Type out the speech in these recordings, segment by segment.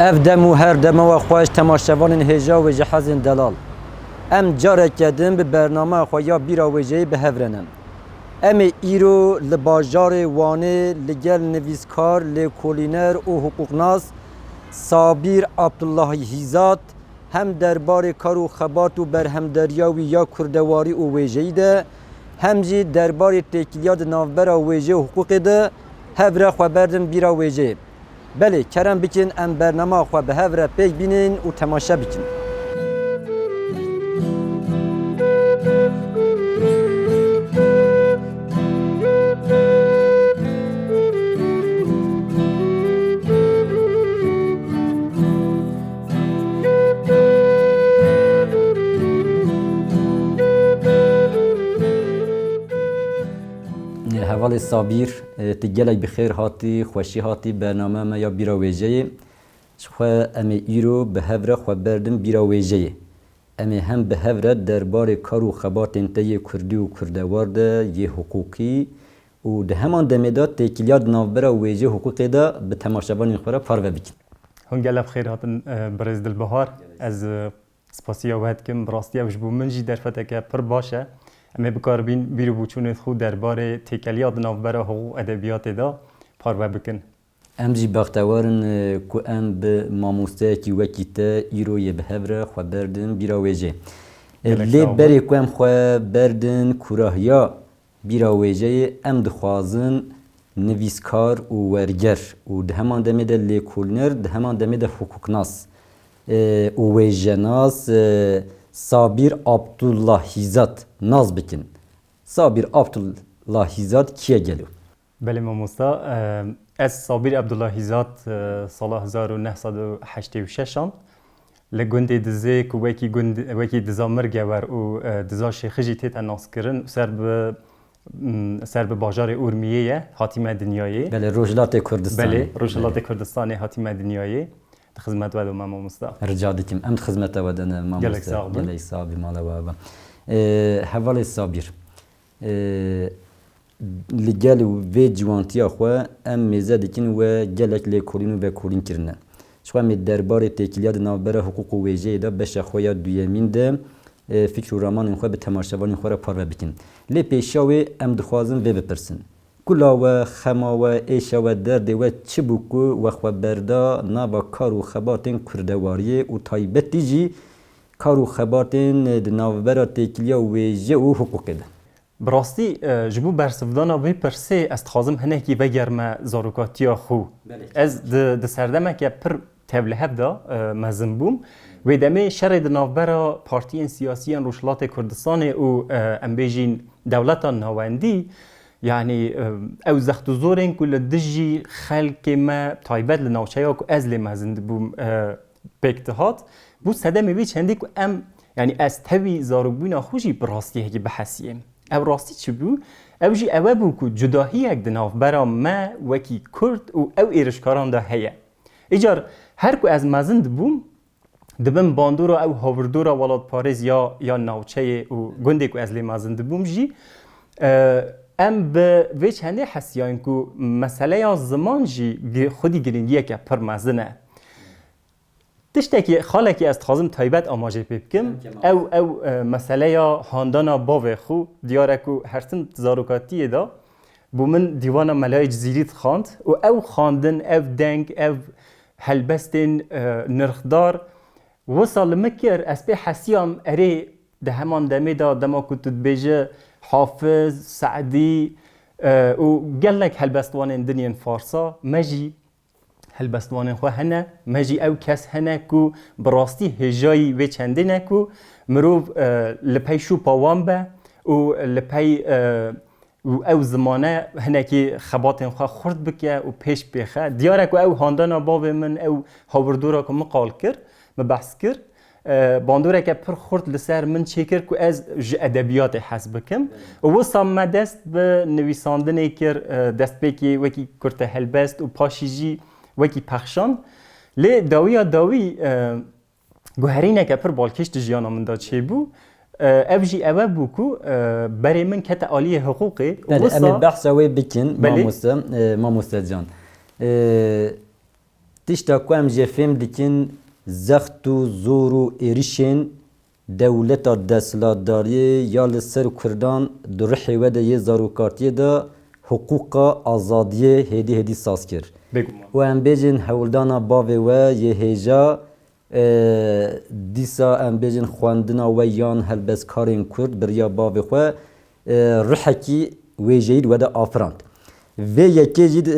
اف دم و هر دم و خواهش تماشاوان هجا و جهاز دلال ام جاره کدم به برنامه خواه بیرا وجهی به هفرنم ام ایرو لباجار وانه لگل نویسکار لکولینر و حقوقناس صابیر عبدالله هیزات هم درباره کار و خبات و برهمدریاوی یا کردواری و وجهی ده هم جی درباره تکیلیات نافبر و وجه و حقوق ده هفره خواه بردن بیرا وجهی بله کرم بکن ام برنامه خواه به هفره پیک بینین و تماشا بکن حوال صابیر تگلک بخیر هاتی خوشی هاتی برنامه ما یا بیرا ویجه خواه امی ایرو به هفره خواه بردن بیرا ویجه امی هم به هفره درباره کار و خبات انتای کردی و کردوار ده یه حقوقی و ده همان دمیدات تکیلیات نافبره و ویجه حقوقی ده به تماشابان خوره پاروه بکن هنگل بخیر هاتن برز دل بهار از سپاسیا وحد کم براستی اوش بو منجی در فته که پر باشه اما بکار بین بیرو بوچونت خود درباره تکلیات نافبره حقوق ادبیات دا پاروه بکن امجی بختوارن که ام به ماموسته کی وکیته ایرو یه به هفره خواه بردن بیرا ویجه لی بری که ام خواه بردن کوراهیا بیرا ویجه ام دخوازن نویسکار و ورگر و ده همان دمه ده لیکولنر ده همان دمه ده حقوقناس و ویجناس صابیر عبدالله هیزات ناز بکن صابیر عبدالله هیزات کیه گلو؟ بله ماموستا از صابیر عبدالله هیزات سال 1986 لگوند دزه که وکی دزا مرگه ور و دزا شیخجی تیت ناس کرن سر به باجار اورمیه حاتمه دنیایی بله روجلات کردستان بله روجلات کردستان حاتمه دنیایی خدمت ودو ماموستا رجا دکیم ام خدمت ودن ماموستا گلک صابی مالا بابا حوال صابیر لگل و جوانتیا خواه ام میزه دکن و گلک لیکولین و کولین کرنن شوه می درباره تکیلیات نافبره حقوق و ویجه دا بشه خواه دویمین ده فکر و رامان خواه به تماشاوان خواه را پاره بکن لی پیشاوی ام دخوازن و بپرسن کلا و خما و ایشا و درد و چه بکو و خواه بردا نابا کار و خباتین کردواریه و تایبتی جی کار و خباتین نافبره تکیلیا و ویجه و حقوق ده براستی جبو برسفدانا وی پرسه است خازم هنکی وگرم زاروکاتیا خو از د سردمه که پر تبله هفدا مزن بوم و دمه شر د نافبرا پارتیین سیاسیان روشلات کردستان و امبیجین دولتان نواندی یعنی او زخت و زورین کل دجی خلق ما تایبت لناوچه که از لی مزن بوم بکتهات بو صدمه وی چندی که ام یعنی از توی زاروبوینا خوشی براستی هکی بحثیم او راستی چی بو؟ او جی اوه بو که جداهی یک دناف برا ما وکی کرد و او ایرشکاران دا هیه ایجار هر کو از مزند بوم دبن باندورا او هاوردورا ولاد پاریز یا ناوچه و گنده که از لی مزند بوم جی ام به ویچ هنده حسیان که مسئله یا زمان جی خودی گرینگیه که پر مزنه تشتکی خاله که از خازم تایبت آماجه بکم او مسئله یا هاندانا باوه خو دیاره که هرسن زاروکاتیه دا بو من دیوان ملای جزیریت خاند و او خاندن او دنگ او هلبستین نرخدار وصل مکر از به حسیام اره ده همان دمه دا دما کتود بیجه حافظ سعدی و گلک هلبستوان دنین فارسا مجی هلبستوان خو هنه مجی او کس هنه کو براستی هجایی و چنده نکو مروف لپی شو پاوان به و لپی او زمانه هنه که خباتن خو خورد بکه و پیش بخه دیاره که او هاندانا باو من او هاوردورا که مقال کرد مبحث کرد باندوره که پر خورد لسر من چه کرد که از ادبیات حس بکم و وصام ما دست به نویساندنه کرد دست بکی وکی کرته هلبست و پاشیجی وکی پخشان لی داوی گوهرینه که پر بالکشت جیانا من دا چه بو افجی اوه بو کو برای من کت عالی حقوقی امی بحث اوی بکن ما موسته جان تشتا کو ام جفم دکن زخت و زور و ایریشن دولت دستلاتداری یا لسر کردان در حیوه یه زاروکارتیه دا حقوق آزادی هدی ساز کرد. و ام بیجن هولدانا باوی و یه هیجا دیسا ام بیجن خواندنا و یان هلبس کارین کرد بریا باوی خو رحکی ویجید و دا آفراند. و یکی جید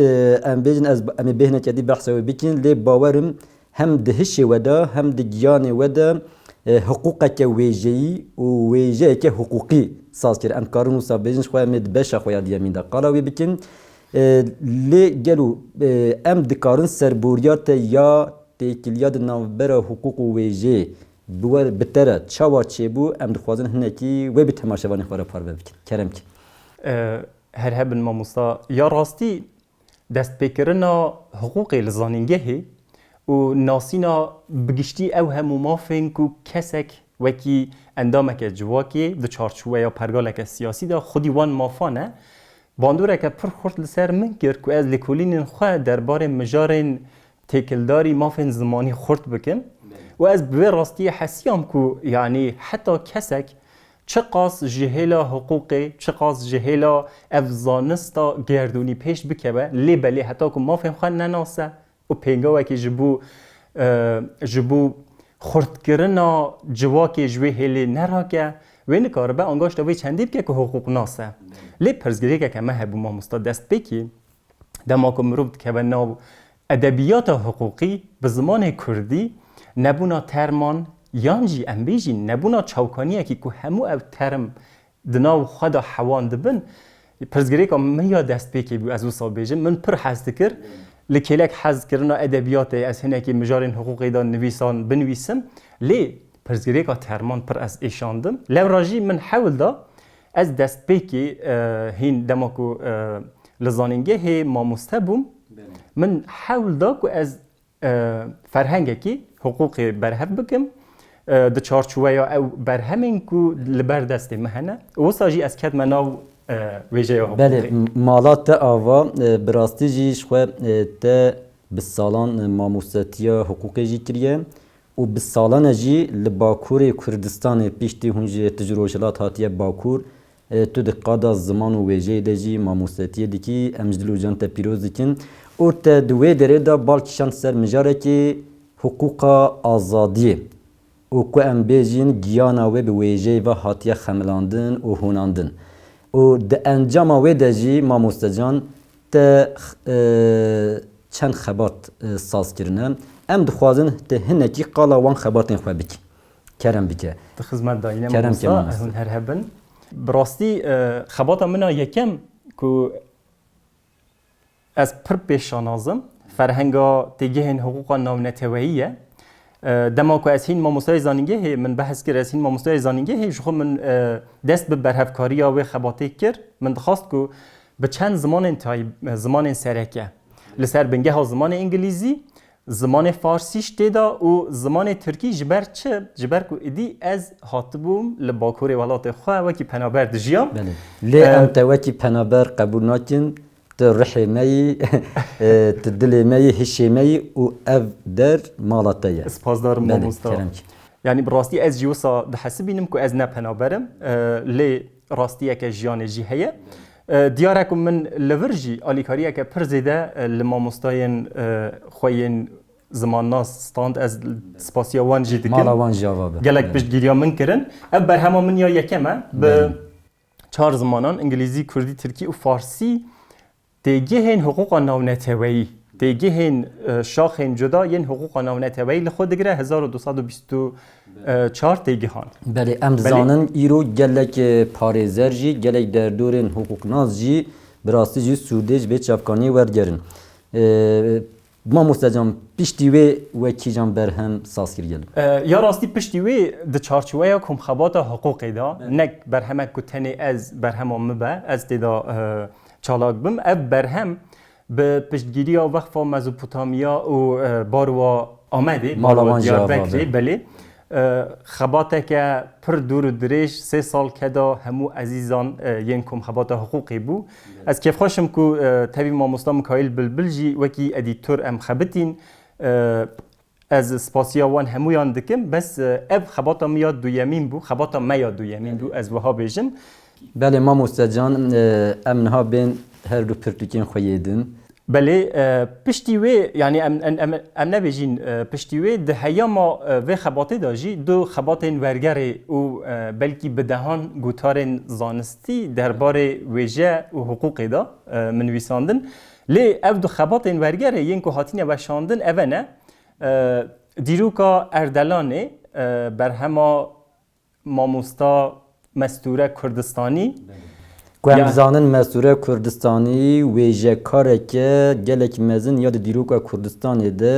ام بیجن از ام بهنه کدی بحث و بکن لی باورم هم دهش و دا هم دگیان و دا حقوق که ویجی و ویجی که حقوقی ساز کرد. ام کارون مصابیجن خواه مد بشه خواه دیامین دا قالا وی بکن لی گلو ام دکارن سربوریات یا تکلیات نوبر حقوق و ویجی بور بتره چاوا چه بو ام دخوازن هنکی و به تماشاوانی خواه پار بکن. کرم کی هر هبن ما مستا یا راستی دست بکرنا حقوق لزانینگه و ناسینا بگشتی او همو مافین کو کسک وکی اندامک جواکی د چارچوبه یا پرگالک سیاسی دا خودی وان مافانه باندوره که پر خورد لسر من کرد که از لیکولین خواه درباره مجارین تکلداری مافین زمانی خورد بکن و از به راستی حسیام که یعنی حتی کسک چه قاس جهلا حقوقی چه قاس جهلا افزانستا گردونی پیش بکبه لی بلی حتی که مافین خواه نناسه و پینگاوه که جبو خورد کرنا جواکی جوی هلی نراکه و این کار به انگاش دوی چندی بکه که حقوق ناسه لی پرزگری که ما هبو ما مستا دست بکی دما که مروب که ناو ادبیات حقوقی به زمان کردی نبونا ترمان یانجی انبیجی نبونا چوکانیه که همو او ترم دناو خدا حوان دبن پرزگری که من یا دست بکی بو از او سابیجم من پر حزد کر لکلک حزد کرنا ادبیات از هنه که مجارین حقوقی دا نویسان بنویسم لی پرزگری که ترمان پر از ایشاندم لوراجی من حاول دا از دست بکی هین دماکو لزانینگه ما مستبوم من حاول دا که از فرهنگه که حقوق برهف بکم د چارچوبه یا او برهمین کو لبر دست مهنه و ساجی از کد مناو ویژه حقوقی بله مالات آوا براستی جیش خواه تا بسالان ماموستیا حقوقی جی کریه و بسالان جی لباکور کردستان پیشتی هنجی تجروشلات هاتیه باکور تو دقادا زمان و ویژه ده جی ماموستیا دیکی امجدلو جان تا پیروز دیکن و تا دوی داره دا بالکشان سر مجاره که حقوق آزادیه و که ام بیجین گیانا و به ویژه و هاتیه خملاندن و هوناندن و ده انجام و ده جی ما مستجان تا چند خبات ساز کرنه ام دخوازن تا هنکی قالا وان خباتین خواه بکی کرم بکه خدمت داینه ما مستا هون هر هبن براستی خباتا منا یکم که از پر پیشانازم فرهنگا تیگهن حقوقا نامنتوهیه دما که از هین ما مستای زانینگه من بحث کرد از هین ما مستای زانینگه شخو من دست به برهفکاری و خباته کرد من دخواست که به چند زمان سرکه لسر بنگه ها زمان انگلیزی زمان فارسیش تیدا و زمان ترکی جبر چه جبر که ایدی از هاتبوم لباکور ولات خواه وکی پنابر دجیام لی انت وکی پنابر قبول ناکن ترحمي تدلمي هشمي و اف در مالاتيه سپاسدار ماموستا يعني براستي از جوسا دحسبينم كو از نپنابرم لي راستيه ك جيان جي هي دياركم من لورجي اليكاريه ك پرزيده لماموستاين خوين زمان ناس ستاند از سپاسيا وان جي دكن مالا وان جواب گلك بش گيريا من كرن ابر هما من يا يكما ب چهار زمانان انگلیزی کردی ترکی و فارسی تیگهن حقوق ناونتوایی تیگهن شاخن جدا ین حقوق ناونتوایی لخود دگره 1224 تیگهان بله ام زانن ایرو گلک پارێزەر جی گلک دەردۆرên حقوقناز جی براستی جی سوودێج بێ çavkanî wergerin mamoste can piştî wê wekî can berhem saz kir gelin ya rastî piştî wê di çarçoveya komxebata hiqûqê da nek berhemek ku tenê ez berhema min be ez tê da çalak bim ev berhem bi piştgiriya Vexfa Mezopotamya û barwa Amedê barwa Diyarbekirê belê xebateke pir dûr û dirêj 3 sal keda hemû ezîzan yên komxebata hiqûqê bû ez kêfxweşim ku tevî mamosta Mikaîl Bilbil jî wekî edîtör em xebitîn از سپاسیا وان همویان دکم بس اب خباتا میاد دویمین بو خباتا میاد دویمین بو از وها بیجم بله مامۆستا جان ئەمنها بێن هەردوو پرتوکین خۆیێدن بله پشتی وی یعنی ام نبیجین پشتی وی ده هیاما و خباته داجی دو خباتین ورگره و بلکی بدهان گوتارن زانستی درباره ویژه و حقوق دا منویساندن لی اف دو خباتین ورگره ینکو هاتینه و شاندن اوه دیروکا اردلانه بر هما ماموستا مستوره کردستانی گوهمزانن مەسوورە کوردستانی وێژە کارێکە gelek mezin ya di dîroka Kurdistanê de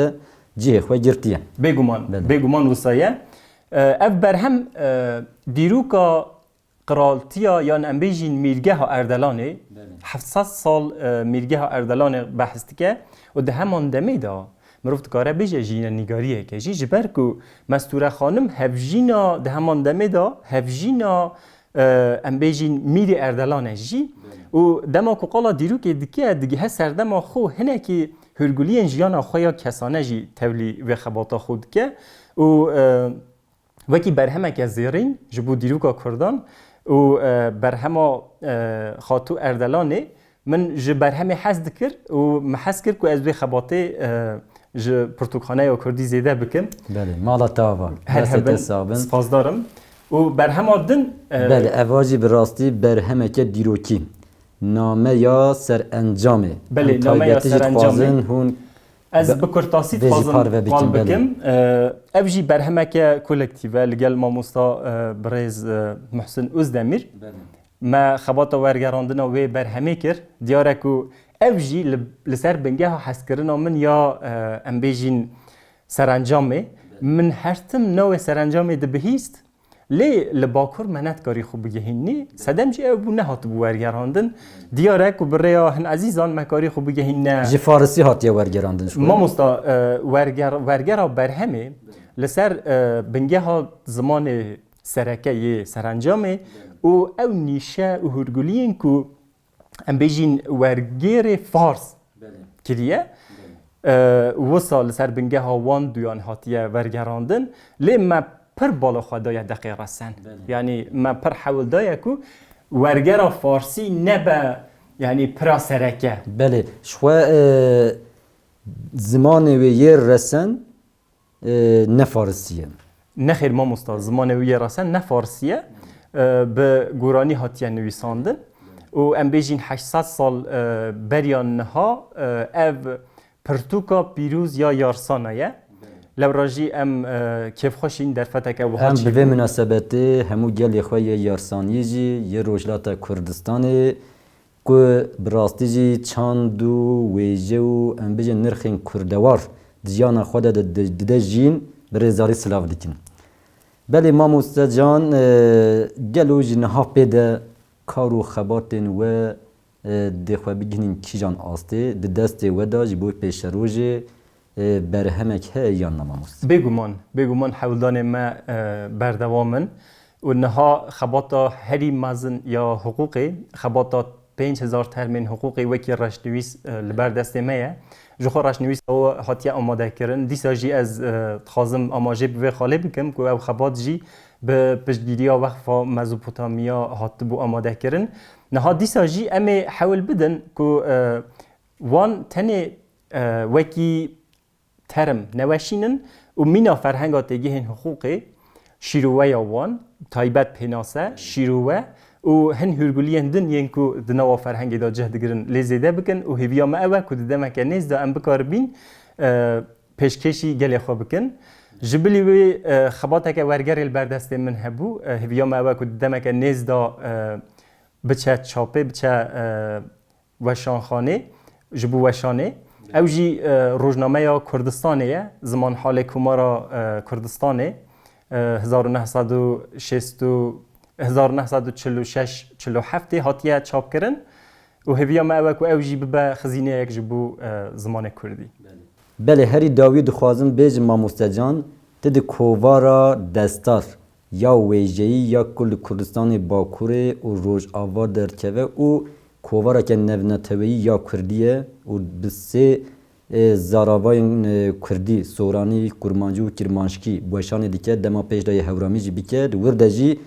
cihê xwe girtiye. بێگومان وسایە ev berhem dîroka qiraltiya yan em bêjîn mîrgeha Erdelanê 700 sal mîrgeha Erdelanê behs dike û di heman demê da mirov dikare bêje jînenîgariyeke jî ji ber ku Mestûre xanim hevjîna di heman demê da hevjîna em bêjîn mîrê Erdelanê jî û dema ku qala dîrokê dike digihe serdema xwe hinekî hûrguliyên jiyana xwe ya kesane jî tevlî vê xebata xwe dike û wekî berhemeke zêrîn ji bo dîroka Kurdan û berhema xatû Erdelanê min ji berhemê hez dikir û me hez kir ku ez vê xebatê ji Pirtûkxaneya Kurdî zêde bikim. Mala tava. Spas darim. û berhema din Bele ev jî bi rastî berhemeke dîrokî. Nameya serencamê. Belê nameya serencamê. Hûn Ez bi kurtasî dixwazim val bikim. Ev jî berhemeke kolektive li gel mamosta birêz Muhsin Özdemir me xebata wergerandina wê berhemê kir. Diyare ku ev jî li ser bingeha hezkirina min ya em bêjîn serencamê min her tim navê serencamê dibihîst lê li bakur me netkarî xwe bigihînî sedem jî ew bû nehatibû wergerandin diyare ku bi rêya hin ezîzan me karî xwe bigihîne ji Farsî hatiye wergerandin mamosta wergera berhemê li ser bingeha zimanê serekeyê serencamê û ew nîşe û hûrguliyên ku em bêjîn wergêrê Fars kiriye wisa li ser bingeha wan duyan hatiye wergerandin lê me pir bala xwe daye deqê resen yanî me pir hewl daye ku wergera Farsî nebe yanî pira sereke Belê ji xwe zimanê wê yê resen ne Farsî ye nexêr mamosta zimanê wê yê resen ne Farsî ye bi goranî hatiye nivîsandin û em bêjîn 800 sal beriyan niha ev pirtûka pîrûz ya yarsana ye lewra jî em kêfxweşîn derfeteke wiha em bi vê münasebetê hemû gelê xwe yê yarsaniyê jî yê Rojhilata Kurdistanê ku bi rastî jî çand û wêje û em bêjin nirxên kurdewar di jiyana xwe de dide jîn bi rêzarî silav dikin. Belê mamoste can gelo jî niha pê de kar û xebatên we dê xwe bigihînin kîjan astê di destê we da ji bo pêşerojê berhemek heye yan namamost. Bêguman hewldanê me berdewam in û niha xebata herî mezin ya hiqûqê xebata 5000 termên hiqûqê wekî reşnivîs li ber destê me ye ji xwe reşnivîs ew hatiye amadekirin dîsa jî ez dixwazim amajê bi vê xalê bikim ku ew xebat jî bi piştgiriya wexfa Mezopotamiya hatibû amadekirin niha dîsa jî em ê hewl bidin ku wan tenê wekî term neweşînin û mîna ferhenga têgihên hiqûqê şîroweya wan taybet pênase şîrowe û hin hûrguliyên din yên ku di nava ferhengê da cih digirin lê zêde bikin û hêviya me ew e ku di demeke nêz da em bikaribîn pêşkêşî gelê xwe bikin ji bilî wê xebateke wergerê li ber destê min hebû hêviya me ew e ku di demeke nêz da biçe çapê biçe weşanxanê ji bo weşanê ew jî Rojnameya Kurdistanê ye ziman halê Komara Kurdistanê 1946 hatiye çapkirin û hêviya me ew e ku ew jî bibe xizîneyek ji bo zimanê Kurdî. Belê herî dawî dixwazim bêjim mamoste can ti di kovara destar ya wêjeyî ya ku li Kurdistanê Bakurê û Rojava derkeve û kovareke nevneteweyî ya Kurdî ye û bi sê زاراوای کردی سورانی کرمانجی و کرمانشکی بوشان دیکه دما پیش دای هورامی جی بیکد ورده جی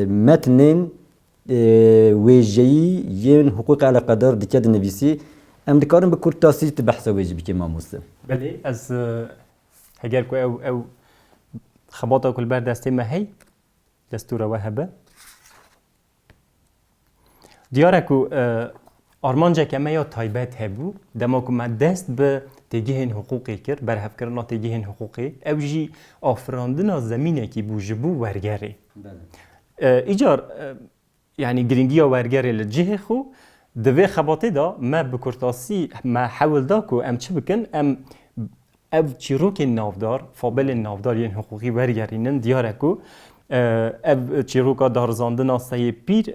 متنین ویجی ین حقوق علی قدر دیکد نویسی ام دکارم به کرد تاسی بحثا ویجی بیکه ماموسه بله از هگر کو او خباطه کل بر دسته مهی دستور وهبه دیاره کو آرمانجا که ما یا تایبت هبو دما کو ما دست به تگیهن حقوقی کرد بر هف کردن تگیهن حقوقی او جی آفراندنا زمینه کی بو جبو ورگره ایجار یعنی گرینگی ورگره لجه خو دوی خباطه دا ما بکرتاسی ما حاول دا کو ام چه بکن ام او چیروک نافدار فابل نافدار یعنی حقوقی ورگرینن دیاره کو او چیروکا دارزاندنا سه پیر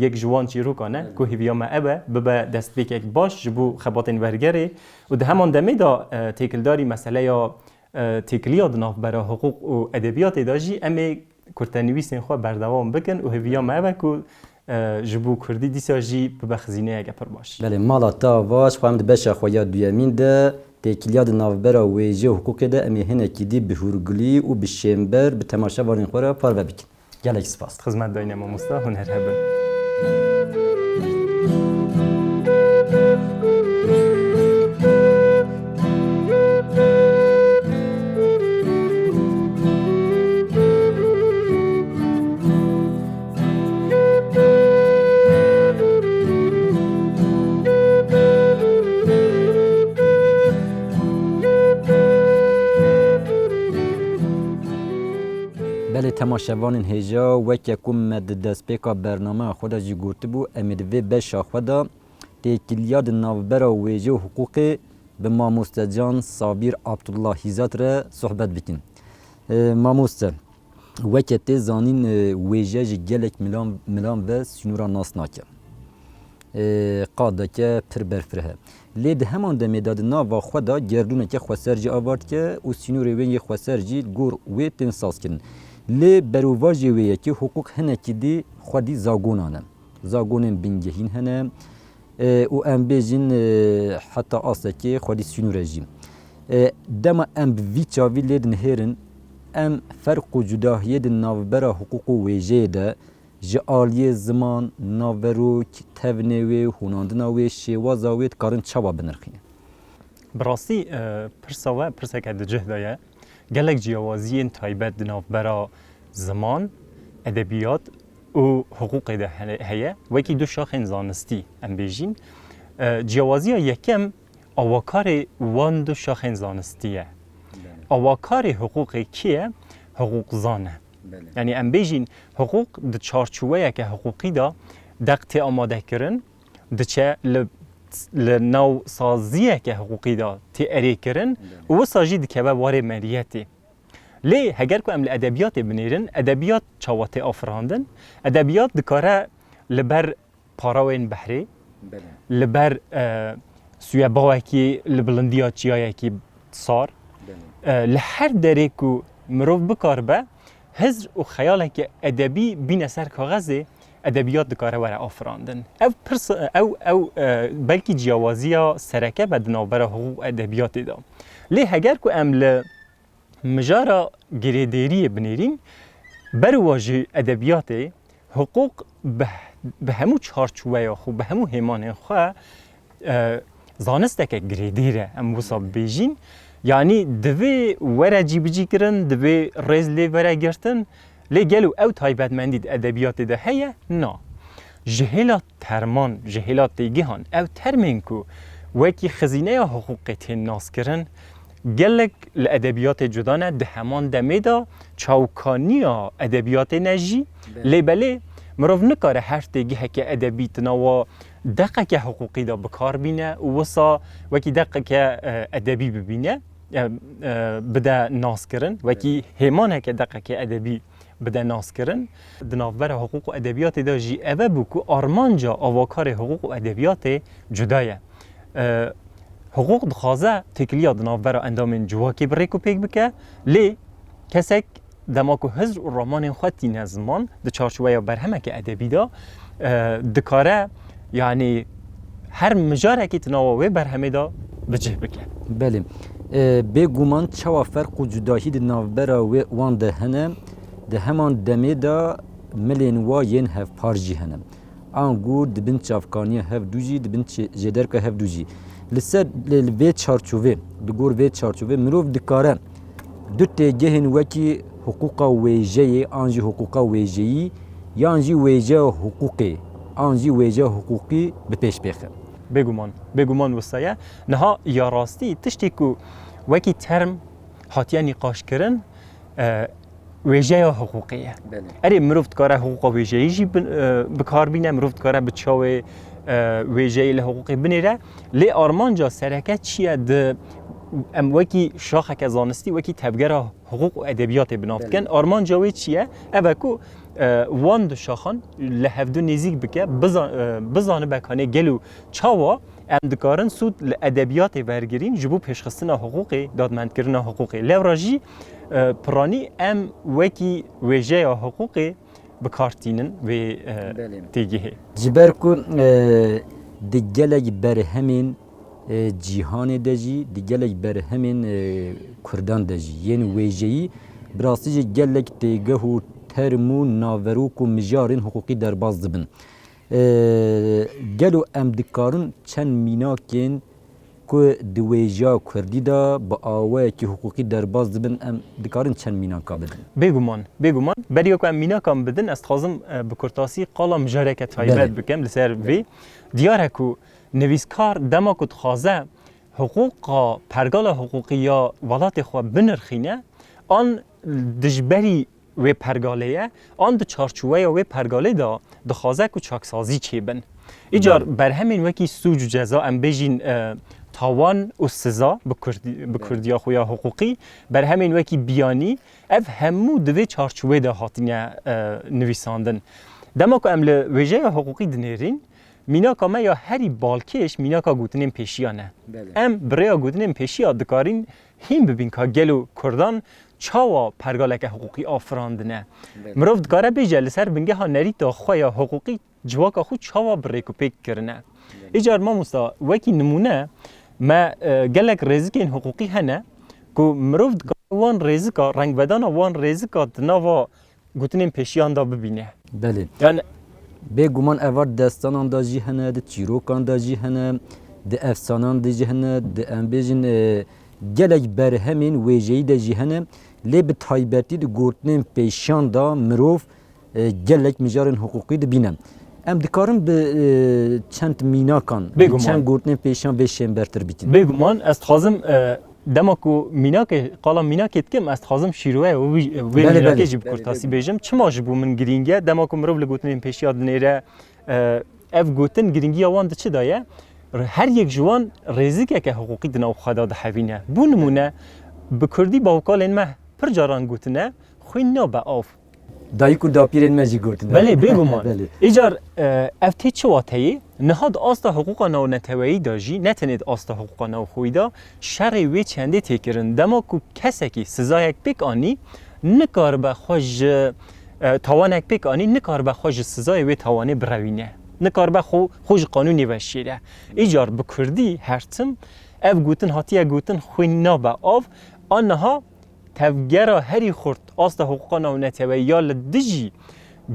یک جوان چیروکا نه که هیویا ما اوه ببا دست بکک باش جبو خباطین ورگره و ده همان دمه دا تیکلداری مسئله یا تیکلیا دناف برا حقوق و ادبیات دا جی امی کرتنویسین خواه بردوام بکن و هیویا ما اوه که جبو کردی دیسا جی ببا خزینه اگه پر باش بله مالا تا واش خواهمد بشه خواه دویمین ده تکلیات نافبرا ویژه حقوق ده امی هنه کدی به هرگلی و به شنبر به تماشا وارن خوره پار ببکن گلک سپاس خدمت داینه ما مستا هنر هبن بله تماشاوان هجا وکه کم مد دست پیکا برنامه خدا جی گرده بو امید وی بشا خدا تکلیات نافبرا ویژه و حقوق به ماموسته جان صابیر عبدالله هیزات را صحبت بکن ماموسته وکه تی زانین ویژه جی گلک ملان و سنورا ناس ناکه قاده که پر برفره لید همان دمی داد ناو خدا گردونه که خواسر جی آورد که و سنوری وین خواسر جی گور وی تنساز کن لی بروواجی ویه که حقوق هنه که دی خودی زاگونانه زاگونن بینگهین هنه و ام بیجین حتی آسه که خودی سنوره جی دما ام وی چاوی لید نهرن ام فرق و جداهیه دی ناوبرا حقوق و ویجه ده جعالی زمان ناوروک تونوی هوناندناوی شیوازاوی کارن چابا بنرخینه براستی پرسه که ده جهدایه گلک جیاوازی تایبت دناف برا زمان ادبیات و حقوق ده هیه وکی دو شاخن زانستی ام بیجین جیاوازی یکم آواکار وان دو شاخن زانستیه آواکار حقوق کیه حقوق زانه یعنی ام بیجین حقوق ده چارچوه که حقوقی دا دقت آماده کرن ده چه لنو سازیه که حقوقی دا تی اری کرن و ساجی دکبه واره مریتی لی هگر که ام ادبیات بنیرن ادبیات چاوات آفراندن ادبیات دکاره لبر پاراوین بحری لبر سویا باوکی لبلندیا چیایی صار لهر دری کو مروف بکار به حزر و خیاله که ادبی بین سر کاغذه ادبیات دکاره وره آفراندن او بلکی جیاوازیا سرکه بدنا برای حقوق ادبیات دا لی هگر که ام مجارا گریدیری بنیرین بر واجه ادبیات حقوق به همو چارچوبه خو به همو همان خو زانسته که گریدیره ام وصاب بیجین یعنی دوی وره جیبجی کرن دوی ریز لی وره گرتن لی گلو او تایبتمندید ادبیات ده هیه نا جهلات ترمان جهلات دیگهان او ترمین کو وکی خزینه حقوقت ناس کرن گلک الادبیات جدانه ده همان دمه دا چاوکانی ادبیات نجی لی بله مروف نکاره هر دیگه که ادبیتنا و دقیقه که حقوقی دا بکار بینه و وصا وکی دقیقه که ادبی ببینه بده ناس کرن وکی همان که دقیقه که ادبی بده ناس کرن دنافبر حقوق و ادبیات دا جی اوه بکو آرمانجا آواکار حقوق و ادبیات جدایه حقوق دخوازه تکلیه دنافبر اندامین جواکی بریکو پیک بکه لی کسک دماکو حزر و رامان خودی نزمان ده چارچوه یا برهمه که ادبی دا دکاره یعنی هر مجاره که تناوی بر همه دا بجه بکن. بله بگومان چوا فرق و جداهی د ناوبرا و وان ده هنه ده همان دمه دا ملین واین هف پارجی هنه آن گور دبن چافکانی هف دوجی دبن جدر که هف دوجی لسر وی چارچوبه دگور وی چارچوبه مروف دکاره دو تگهن وکی حقوقا ویجه آنجی حقوقا ویجهی یا آنجی ویجه حقوقی آنجی ویجه حقوقی به پیش بخه بگومان وسایه نها یا راستی تشتی که وکی ترم هاتیه نقاش کرن ویجه حقوقیه اری مروف دکاره حقوقا ویجهی جی بکار بینه مروف دکاره بچاوه ویجه حقوقی بنیره لی آرمانجا سرکت چیه ده ام وکی شاخه که زانستی وکی تبگره حقوق و ادبیات بنافت کن آرمان جاوی چیه؟ اوه کو وان دو شاخان لحفدو نزیک بکه بزانه بکانه گلو چاوا ام دکارن سود لادبیات ورگرین جبو پیشخستن حقوقی دادمندکرن حقوقی لوراجی پرانی ام وکی ویجه حقوقی بکارتینن و تیگیه جبر کو دگلگ بر همین جیهان دجی دیگلک بر همین کردان دجی یعنی ویجهی براستی گلک تیگه و ترمو ناوروک و مجارین حقوقی در باز دبن گلو ام دکارن چند میناکین که دویجا کردی دا با آوه که حقوقی در باز دبن ام دکارن چند میناکا بدن بگومان برای که ام میناکا بدن است خازم بکرتاسی قالا مجاره که تایبت بکم لسر وی دیاره که نویسکار دما کد خوازه حقوق پرگال حقوقی یا ولات خو بنرخینه آن دجبری و پرگاله آن د چارچوبه و پرگاله دا دخوازه کو چاکسازی چی بن ایجار بر همین وکی سوج و جزا ام بجین تاوان و سزا بکردیا خویا حقوقی بر همین وکی بیانی اف همو دوی چارچوبه دا هاتینه نویساندن دما که ام لویجه حقوقی دنیرین میناکا ما یا هری بالکش میناکا گوتنیم پیشیانه ام بریا گوتنیم پیشیا دکارین هیم ببین که گلو کردان چاوا پرگالک حقوقی آفراندنه مروف دکاره بیجه لسر بنگه ها نرید دا خواه حقوقی جواکا خود چاوا بریکو پیک کرنه ایجار ما مستا وکی نمونه ما گلک رزکین حقوقی هنه که مروف دکاره وان رزکا رنگ بدانا وان رزکا دناوا گوتنیم پیشیان دا ببینه بله یعنی بگومان اوار دستانان دا جی هنه ده چیروکان دا جی هنه ده افسانان دا جی هنه ده امبیجن گلک بر همین ویجهی دا جی هنه لی به تایبتی ده گورتنین پیشان دا مروف گلک مجارن حقوقی ده بینم ام دکارم به چند میناکان چند گورتنین پیشان به شنبرتر بیتین بگومان است خازم دما کو میناک قالا میناک اتکم است خازم شیروه و میناک جیب کرتاسی بیجم چما جبو من گرینگه دما کو مرو لگوتن پیشیاد نیره اف گوتن گرینگی وان ده چه دایه هر یک جوان رزیکه که حقوقی دنا خدا ده حوینه بو نمونه بکردی با وکالن ما پر جاران گوتنه خوین نا با آف دایکو دا پیرن مجی گوتنه بله بگومان ایجار افتی چه واتهی نهاد آستا حقوقا نو نتوایی داجی نتنید آستا حقوقا نو خوی دا شر وی چنده تکرن دما کو کسکی سزایک بک آنی نکار به خوش توانک بک آنی نکار به خوش سزای وی توانه بروینه نکار به خوش قانونی وشیره ایجار بکردی هرتم اف گوتن هاتیه گوتن خوی نا به آف آنها تفگرا هری خورد آستا حقوقا نو نتوایی یا لدجی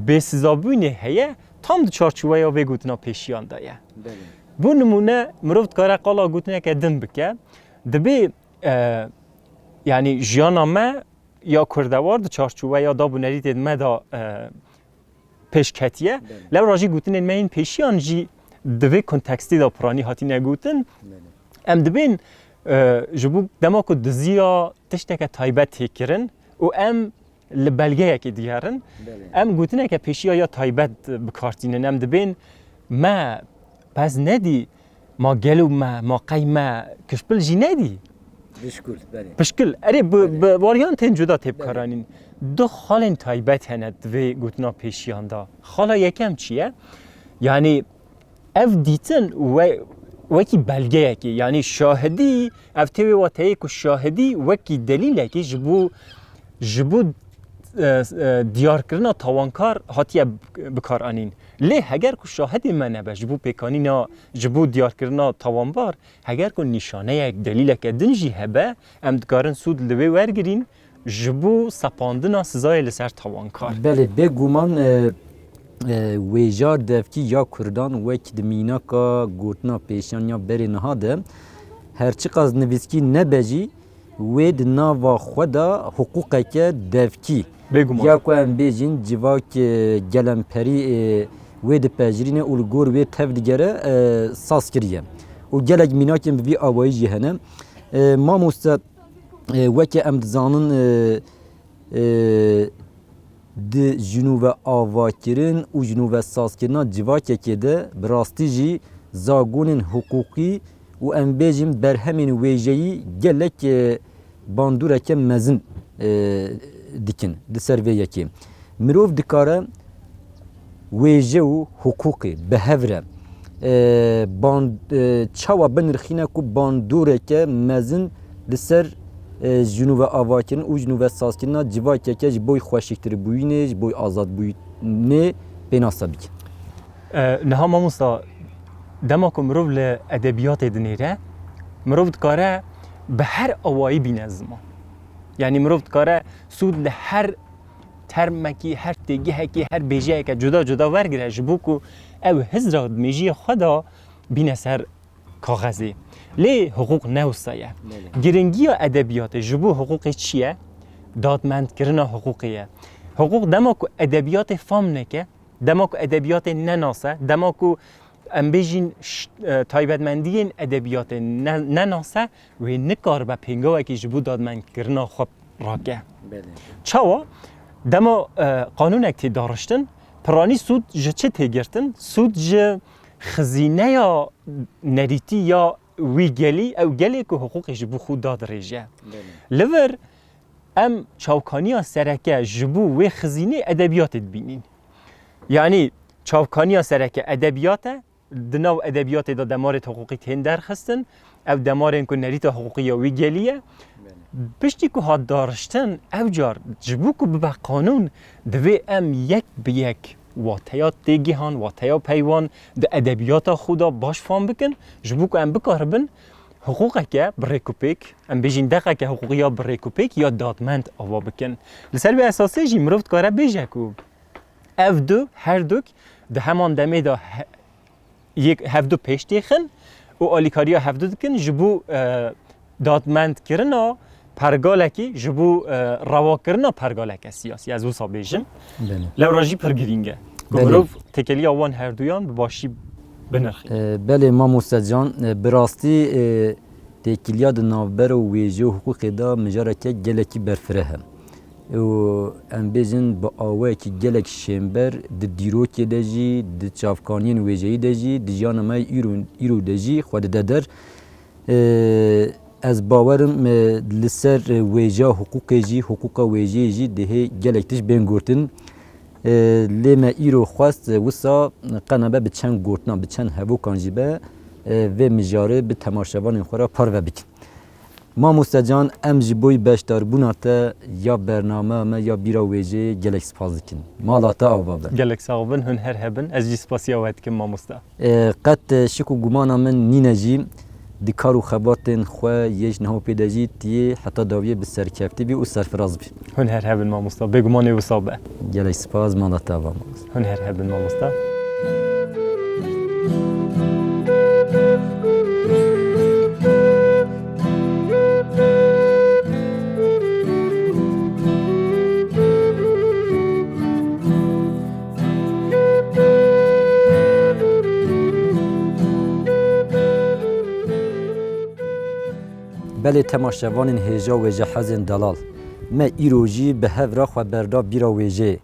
به سزابونه هیه tam da çarçuvaya ve gutuna peşiyan da ya. Bu numune mırıvt kara qala gutuna ke din bike. Dibe yani jiyana me ya kurdevar da çarçuvaya da bu nerit edme da peşketiye. Lev raji gutunên me in peşiyan jî dibe kontekstî da pirani hatine gutin. Em dibin ji bo dema ku diziya tişteke taybet têkirin û em li belgeyekê diyarin em gotineke pêşiya ya taybet bikartînin em dibên me pez nedî ma gelo me ma qey me kişpil jî nedî pişkil erê bi waryantên cuda tê bikaranîn du xalên taybet hene divê gotina pêşiyan da xala yekem çi ye yani ev dîtin wekî belgeyekê yani şahidî ev têwê wa teyê ku şahidî wekî delîlekî ji bo دیارکردنا تاوانکار هاتیه بکار آنین لی هگر کو شاهد من نبه جبو پیکانینا جبو دیارکردنا تاوانبار هگر کو نشانه یک دلیل که دنجی هبه ام دکارن سود لوی ورگرین جبو سپاندنا سزای لسر تاوانکار بله بگومان ویجار دفکی یا کردان وک دمینا کا گوتنا پیشان یا بری نهاده هرچی قاز نویسکی نبجی وید ناوا خدا حقوق که دفکی بگومان یا کو ام بیجین جواک گلم پری وید پجرین اولگور وید تفدگره ساس کریه و گلک مینا که بی آوایی جهنم ما مستد وک ام دزانن د جنوب آواکرین و جنوب سازکرنا جواکه که ده براستی جی زاگون حقوقی و ام بیجیم برهمین ویجهی گلک باندوره که مزن dikin di ser vê yekê mirov dikare wêje û hukukê bi hev re çawa binirxîne ku bandoreke mezin li ser jinû ve avakirin û jinû ve sazkirina civakeke ji bo xweşîktiribûyînê ji bo azadbûyînê pênasa bikin. Niha mamosta dema ku mirov li edebiyatê dinêre mirov dikare bi her awayî bîne ziman. Yani mirov dikare sud li her termekî, her têgihekî, her bêjeyeke cuda cuda wergire ji bo ku ew hizra dimêjiyê xwe da bîne ser kaxezê. Lê hukuk ne wisa ye. Giringiya edebiyatê ji bo hukukê çi ye? Dadmendkirina hukukê ye. Hukuk dema ku edebiyatê fam neke, dema ku edebiyatê nenase, dema ku em bêjin taybetmendiyên edebiyatê nenase wê nikaribe pêngavekî ji bo dadmendkirina xwe rake. Çawa dema qanûnek tê dariştin, piranî sud ji çi tê girtin? Sud ji xizîneya nerîtî ya wî gelî ew gelê ku hukukê ji bo xwe dadirêje. Li vir em çavkaniya sereke ji bo wê xizînê edebiyatê dibînin. Yani çavkaniya sereke edebiyat e, di nav edebiyatê da demarê hukukî tên derxistin, ev demarên ku nerîta hukukî ya wî gelî ye. Piştî ku hat dariştin, ev car ji bo ku bibe qanûn divê em yek bi yek wateya têgihan, wateya peywan di edebiyata xwe da baş fam bikin, ji bo ku em bikaribin hukukeke bi rêkupêk, em bêjin deqeke hukukiya bi rêkupêk ya dadmend ava bikin. Li ser vê esasê jî mirov dikare bêje ku ev du her duk di heman demê da hevdu pêş têxin û alîkariya hevdu dikin ji bo dadmendkirina pergalekî ji bo rewakirina pergaleke siyasî ez wisa bêjim. Lewra jî pir girîng e. Mirov têkeliya wan herduyan bi başî binirxî. Belê mamoste can bi rastî têkiliya di navbera û wêje û hukukê da mijareke gelekî berfireh e. Em bêjin bi awayekî gelek şêmber di dîrokê de jî, di çavkaniyên wêjeyî de jî, di jiyana me îro de jî xwe dide der. Ez bawerim li ser wêjeya hukukê jî, hukuka wêjeyê jî dihê gelek tişt bên gotin. Lê me îro xwest wisa qenebe bi çend gotina, bi çend hevokan jî be vê mijarê bi temaşevanên xwe re parve bikin. Mamoste can em ji bo beşdarbûna te ya bername me ya bîra wêjeyê gelek spas dikin. Mala te ava be. Gelek sağ bin, hûn her hebin. Ez jî spasiya we dikim mamoste. Qet şik û gumana min nîne jî di kar û xebatên xwe yê ji niha pê de jî tiyê heta daviyê bi serkeftî bî û serfiraz bî. Hûn her hebin mamoste. Bêgumanê wisa be. Gelek spas mala te ava mamoste. Hûn her hebin mamoste. Belê temaşevanên hêja wêje hezên delal me îro jî bi hev re xwe berda bîra wêjeyê.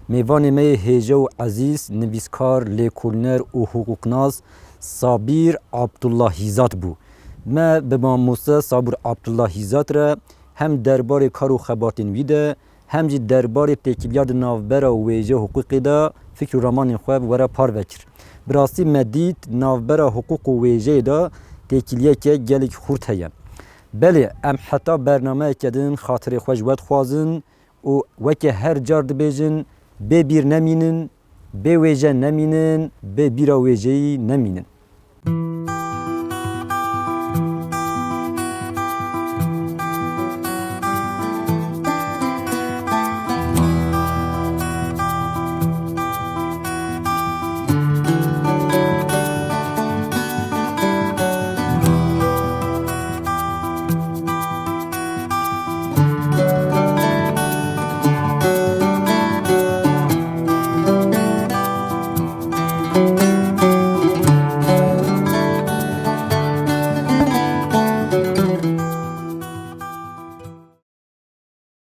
Mêvanê me yê hêja û ezîz nivîskar, lêkolner û hukuknaz Sabîr Abdullahîzad bû. Me bi mamoste Sabîr Abdullahîzad re hem derbarê kar û xebatên wî de hem jî derbarê têkiliya di navbera wêje hukukê de fikr û ramanên xwe were par vekir. Bi rastî me dît navbera hukuk û wêjeyê de têkiliyeke gelek xurt heye. Belê em heta bernameyeke din xatirê xwe ji we dixwazin و وکی هر جار دبیجن به بیر نمینن به ویجه نمینن به بیرا ویجهی نمینن